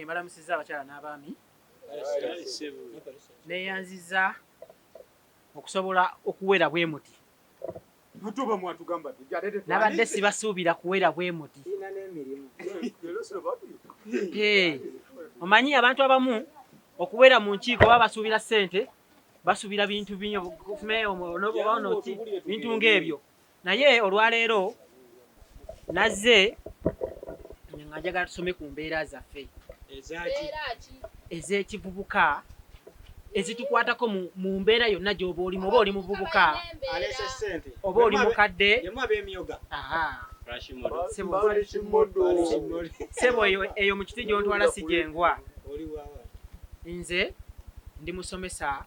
balamusiza abakyala n'abaami neyanziza okusobola okuwera bwe muti nabadde sibasuubira kuwera bwe muti omanyi abantu abamu okuwera mu nkiiko baba basuubira ssente basuubira bintu bintu ng'ebyo naye olwaleero nazze nga njagala tusome ku mbeera zaffe ez'ekivubuka ezitukwatako mu mbeera yonna gy'oba olimu oba oli muvubuka oba oli mukadde sebo eyo mu kiti gy'ontwala si gyengwa nze ndi musomesa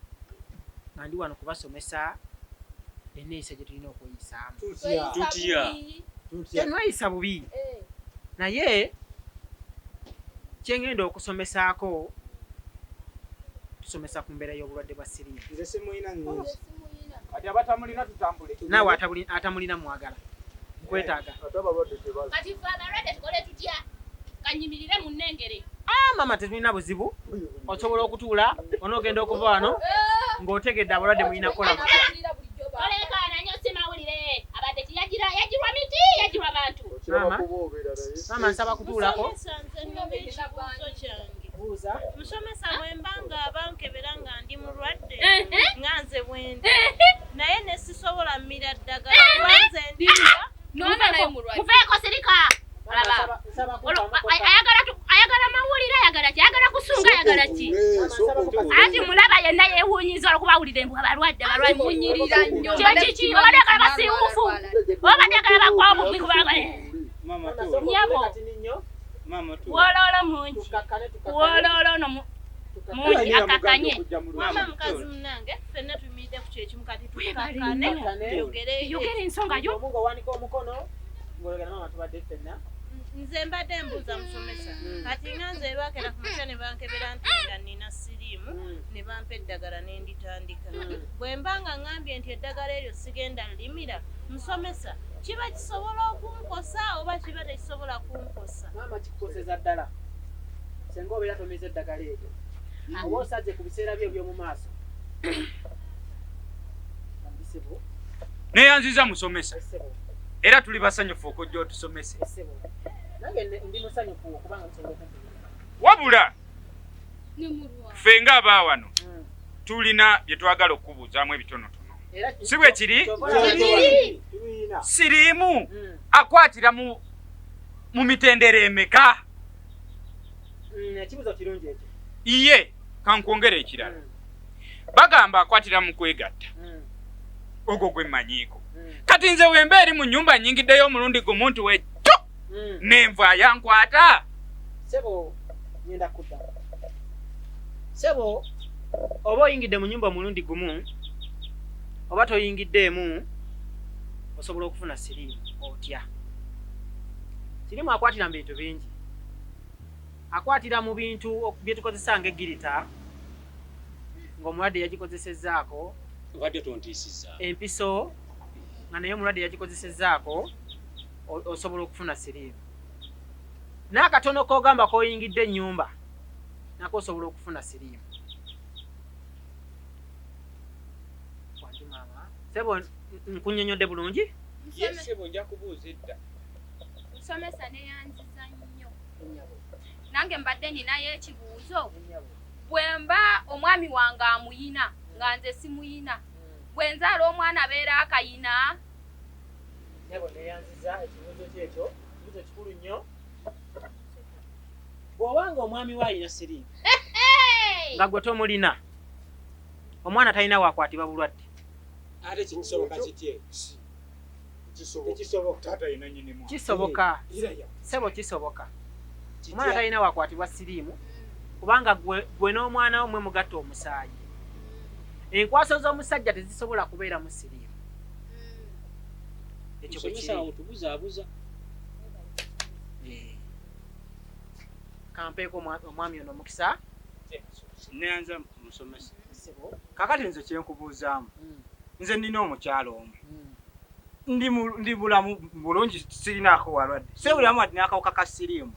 nga ndi wano kubasomesa enneeyisa gye tulina okweyisaamu tenweyisa bubi naye kyengenda okusomesaako tusomesa ku mbeera y'obulwadde bwa siriimu naawe atamulina mwagala nkwetaaga mama tetulina buzibu osobola okutuula onoogenda okuva wano ng'otegedde abalwadde mulina kukola mama nsaba kutuulako musomesa bwembanga abankebera nga ndi mulwadde nga nze bwendi naye nesisobola mmira ddagala kubanze ndimba muveeko sirika ayagala mawulire ayagala kusunga ayagala ki ati mulaba yenna yeewuunyiza olwokubawulire mbu abalwadde munyirira nnyo kyekiki obadde agala basiiwuufu obadde agala bakwa obubi nyabo wololo mungi wololo no mungi akakanye mama mukazi munange ffenna tuyimiridde ku kyekimu kati tukakane yogere ensonga yo nze mbadde mbuuza musomesa kati nga nze baakera ku makya ne bankebera nti nga nina siriimu ne bampa eddagala ne nditandika bwe mba nga ŋŋambye nti eddagala eryo sigenda limira musomesa kiba kisobola okunkosa oba kiba tekisobola kunkosa maama kikukoseza ddala senga obeera tomeza eddagala eryo oba osaze ku biseera byo eby'omu maaso neyanziza musomesa era tuli basanyufu okujja otusomese wabula ffe nga abaawano tulina bye twagala okubuuzaamu ebitonotono si bwe kiri siriimu akwatira mu mitendera emeka iye kankwongera ekirala bagamba akwatira mu kwegatta ogwo gwe mmanyiiko kati nze wemba eri mu nnyumba nnyingiddeyo omulundi gumu nti we nenva yankwata sebo nyenda kudda sebo oba oyingidde mu nyumba omulundi gumu oba toyingiddeemu osobola okufuna siriimu otya siriimu akwatira mu bintu bingi akwatira mu bintu bye tukozesa ng'eggirita ng'omulwadde yagikozesezzaako empiso nga naye omulwadde yagikozesezzaako osobola okufuna siriimu n'akatono k'ogamba k'oyingidde ennyumba nako osobola okufuna siriimu sebo nkunnyonnyodde bulungi sebo nja kubuuza edda musomesa neyanziza nnyo nange mbadde ninayo ekibuuzo bwe mba omwami wange amuyina nga nze simuyina bwe nzaala omwana abeera akayina nebo neyanziza ekibuuzo kyekyo kibuuzo kikulu nnyo bw'obanga omwami we alina siriimu nga gwe tomulina omwana talina waakwatibwa bulwadde ate kisoboka kitye kisoboka taata yina nyinimu kisoboka sebo kisoboka omwana talina waakwatibwa siriimu kubanga gwe n'omwana wo mwe mugatta omusaayi enkwaso z'omusajja tezisobola kubeera mu siriimu ekyo kwe kiri kampeeko omwami ono omukisa neyanza musomesa kakati nze kyenkubuuzaamu nze nina omukyalo omu ndi bulamu bulungi sirinaako walwadde sebulamu ati n'akawuka ka siriimu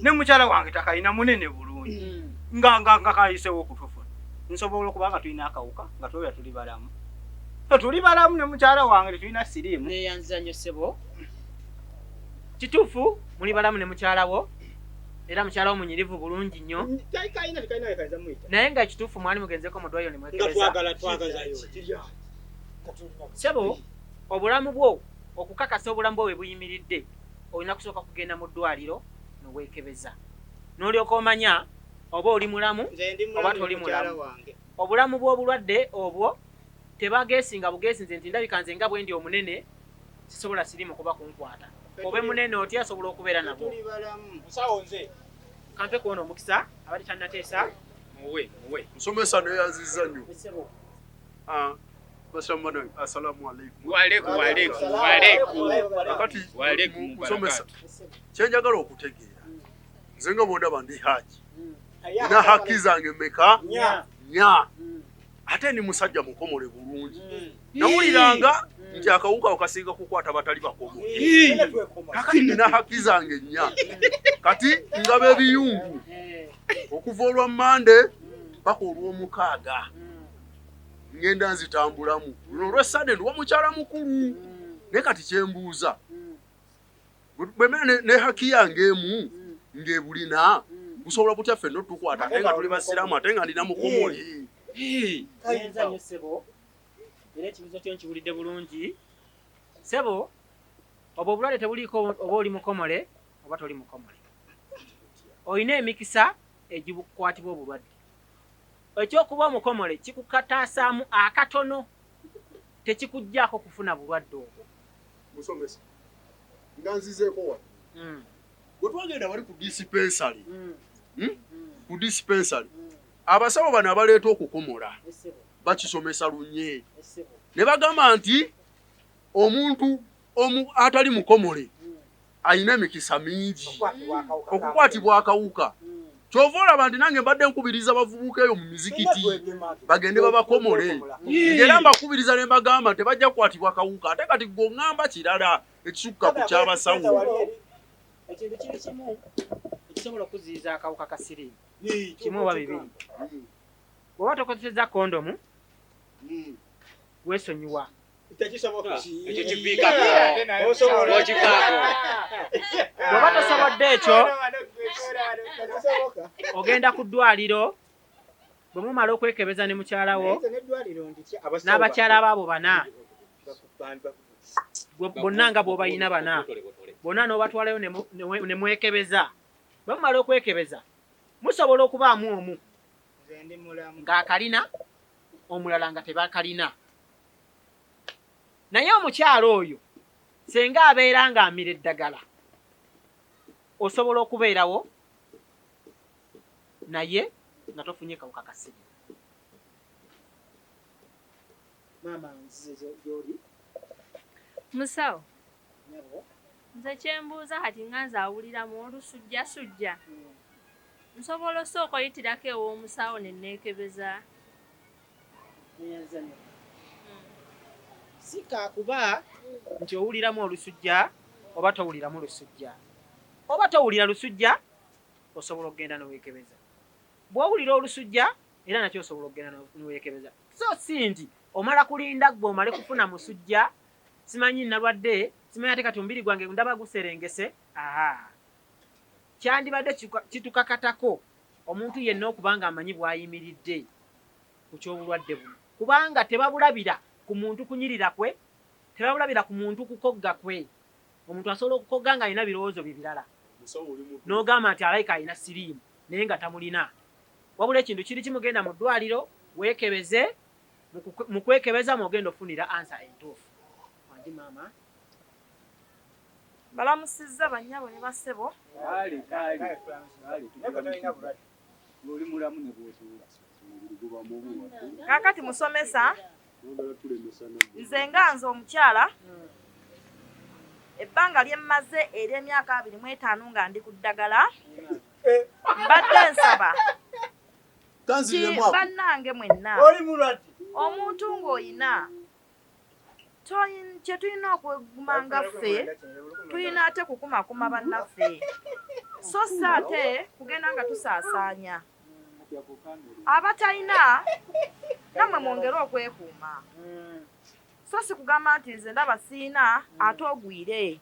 ne mukyala wange takalina munene bulungi nga kayisewo okutufuna nsobola okuba nga tulina akawuka nga twebera tuli balamu tuli balamu ne mukyala wange tetulina siriimu neyanziza nnyo ssebo kituufu muli balamu ne mukyala wo era mukyala wo munyirivu bulungi nnyo naye nga ekituufu mwali mugenzeko mu ddwaliro ne mwekebeza ssebo obulamu bwo okukakasa obulamu bwo we buyimiridde olina kusooka kugenda mu ddwaliro nowekebeza n'olyoka omanya oba oli mulamu oba toli mulamu obulamu bw'obulwadde obwo tebageesinga bugeesinze nti ndabika nze nga bwendi omunene sisobola sirimu kuba kunkwata obe munene otya asobola okubeera nabwo kampe kuona omukisa abali tannateesa muwe musomesa neyanziza nnyo assalamu alaikum musomesa kyenjagala okutegeera nze nga bondaba ndi haji nina haki zange meka nya ate ni musajja mukomole bulungi nawuliranga nti akawuka okasinga kukwata batali bakomole kakati nina haki zange nya kati nga b'ebiyungu okuva olwa Mande paka olw'omukaaga ngenda nzitambulamu luno olw'Essande ndiwa mukyala mukulu naye kati kyembuuza bwemera ne haki yange emu ng'ebulina busobola kutya ffenna tukwata ate nga tuli basiraamu ate nga ndina mukomole kayenza nnyo ssebo era ekibuzo kyo nkiwulidde bulungi ssebo oba obulwadde tebuliiko oba oli mukomole oba toli mukomole olina emikisa egibukwatibwa obulwadde ekyokuba omukomole kikukataasaamu akatono tekikuggyako kufuna bulwadde obwo musomesa nga nzizeeko wa bwe twagenda bali ku dispensary ku dispensary abasawo bano abaleeta okukomola bakisomesa lunye ne bagamba nti omuntu atali mukomole alina emikisa mingi okukwatibwa akawuka kyova olaba nti nange mbadde nkubiriza bavubuka eyo mu mizikiti bagende babakomole ngera mbakubiriza ne mbagamba tebajja kukwatibwa akawuka ate kati gwoŋŋamba kirala ekisukka ku kyabasawo ekintu kiri kimu ekisobola okuziyiza akawuka ka siriimu kimu oba bibiri bw'oba tokozesezza kondomu weesonyiwa bw'oba tosobodde ekyo ogenda ku ddwaliro bwe mumala okwekebeza ne mukyalawo n'abakyala baabo bana bonna nga bw'obayina bana bonna n'obatwalayo ne mwekebeza bwe mumala okwekebeza musobola okubaamu omu ng'akalina omulala nga tebakalina naye omukyalo oyo senga abeera ng'amira eddagala osobola okubeerawo naye nga tofunye kawuka ka siriimu. Maama nzize gy'oli musawo nze kyembuuza kati nga nze awuliramu olusujjasujja nsobola osooka oyitirako ew'omusawo ne neekebeza si kaakuba nti owuliramu olusujja oba towuliramu lusujja oba towulira lusujja osobola okugenda n'oweekebeza bw'owulira olusujja era nakyo osobola okugenda n'oweekebeza so si nti omala kulinda gwe omale kufuna musujja simanyi nalwadde simanyi ate kati omubiri gwange ndaba guserengese kyandibadde kitukakatako omuntu yenna okuba nga amanyi bw'ayimiridde ku ky'obulwadde buno kubanga tebabulabira ku muntu kunyirira kwe tebabulabira ku muntu kukogga kwe omuntu asobola okukogga nga alina birowoozo bibirala n'ogamba nti alayika alina siriimu naye nga tamulina wabula ekintu kiri kimugenda mu ddwaliro weekebeze mu kwekebeza mwogenda ofunira ansa entuufu wangi maama balamusizza bannyabo ne bassebo kaakati musomesa nze nga nze omukyala ebbanga lye mmaze ery'emyaka 25 nga ndi ku ddagala mbadde nsaba bannange mwenna omuntu ng'oyina kye tulina okweguma nga ffe tulina ate kukumakuma bannaffe so ate kugenda nga tusaasaanya abatalina namwe mwongere okwekuuma so si kugamba nti nze ndaba siina ate ogwire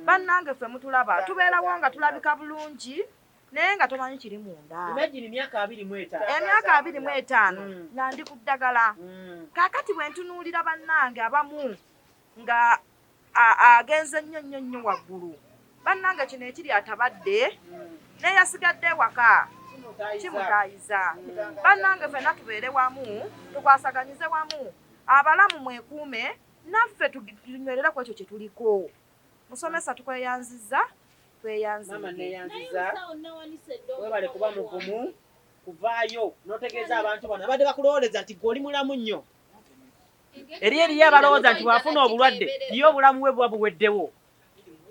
bannange ffe mutulaba tubeerawo nga tulabika bulungi naye nga tomanyi kiri munda emyaka 25 nga ndi ku ddagala kaakati bwe ntunuulira bannange abamu nga agenze nnyo waggulu bannange kino ekiri atabadde naye yasigadde waka kimutaayiza bannange ffenna tubeere wamu tukwasaganyize wamu abalamu mwekuume naffe tunywerere ku ekyo kye tuliko musomesa tukweyanziza webale kuba mugumu kuvaayo n'otegeeza abantu bano abadde bakulowooleza nti gwe oli mulamu nnyo eriyo abalowooza nti bw'afuna obulwadde iyo obulamu bwe buba buweddewo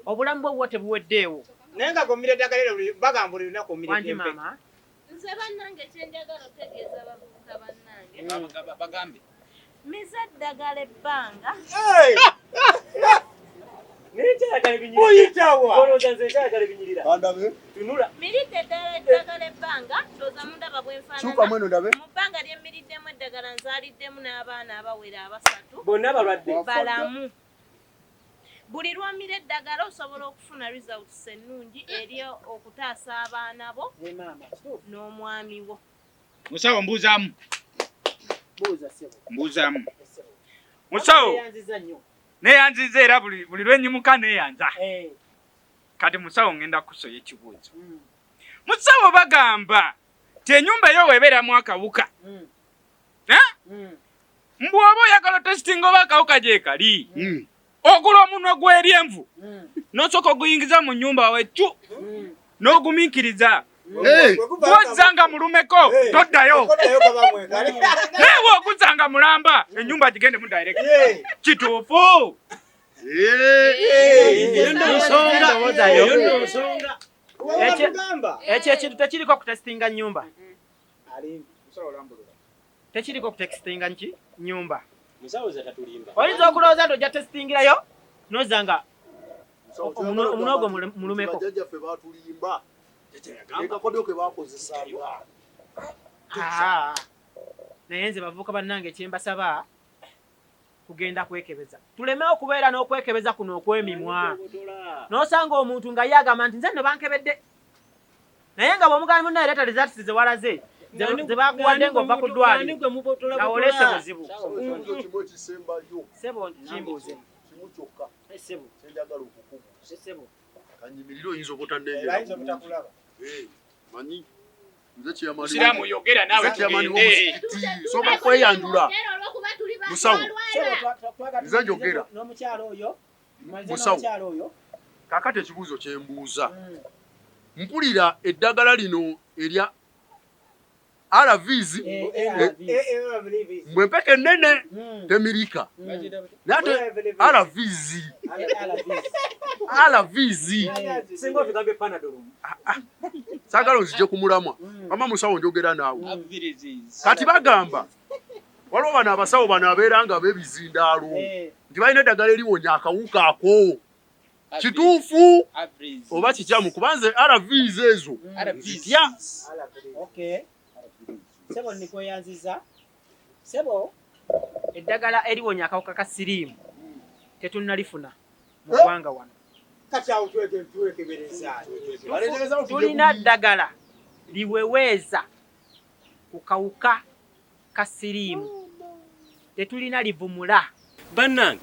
obulamu bwe buba tebuweddeewo naye nga gomire eddagala eryo bagamba buli lunaku wangi maama nze bannange kyenjagala otegeeza abavubuka bannange bagambe mize eddagala ebbanga miridde eddagala ebbanga ndooza mundaba bwenfaanana mu bbanga lyemmiriddemu eddagala nzaaliddemu n'abaana abawera 3 bonna balwadde balamu buli lwamira eddagala osobola okufuna results ennungi eri okutaasa abaana bo n'omwami wo musawo mbuuzaamu musawo neyanziza era buli lwenyimuka neyanza kati musawo ngenda kusoya ekibuuzo musawo bagamba ti ennyumba eyo weebeeramu akawuka mbw'oba oyagala otesitinga oba akawuka gyekali ogula omunwa gw'eryenvu n'osooka oguyingiza mu nnyumba wawe cu n'ogumiikiriza gwozanga mulumeko toddayo naye oguzanga mulamba ennyumba gigende mu direct kituufu ekyo ekintu tekiriko kutesitinga nnyumba tekiriko kutesitinga nnyumba oyinza okulowooza nti ojja tesitingirayo nozanga omunwa gwo mulumeko naye nze bavubuka bannange ekyembasaba kugenda kwekebeza tuleme okubeera n'okwekebeza kuno okw'emimwa n'osanga omuntu nga yagamba nti nze nno bankebedde naye nga bw'omugabi munnaye leeta results ze walaze ze bakuwadde ng'ova ku ddwaliro nawolese buzibu sebo kimbuuze sebo kanyimiriro oyinza obutandengera manyi nze siramu yogera nawe soba kweyanjula musawo nze njogera musawo kakati ekibuuzo kyembuuza mpulira eddagala lino erya RVs mwempeke nnene temirika nate RVs saagala onzije ku mulamwa ama musawo njogera naawe kati bagamba waliwo bano abasawo bano abeera nga b'ebizindaalo nti balina eddagala eliwonya akawuka ako kituufu oba kikyamu kubanze RVs ezo zitya sebo nikweyanziza sebo eddagala eriwonya akawuka ka siriimu tetunnalifuna mu ggwanga wano tulina ddagala liweweeza ku kawuka ka siriimu tetulina livumula bannange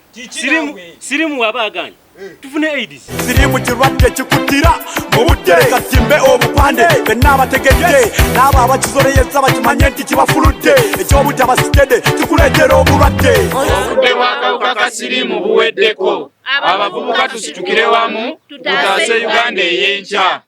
siriimu waba aganye tufune aids siriimu kirwadde kikutira mu budde kasimbe obupande benna abategedde n'abo abakizoleyeza bakimanye nti kibafuludde ekyobudde abasigedde kikuleetera obulwadde obudde bw'akawuka ka siriimu buweddeko abavubuka tusitukire wamu tutaase Uganda ey'enkya.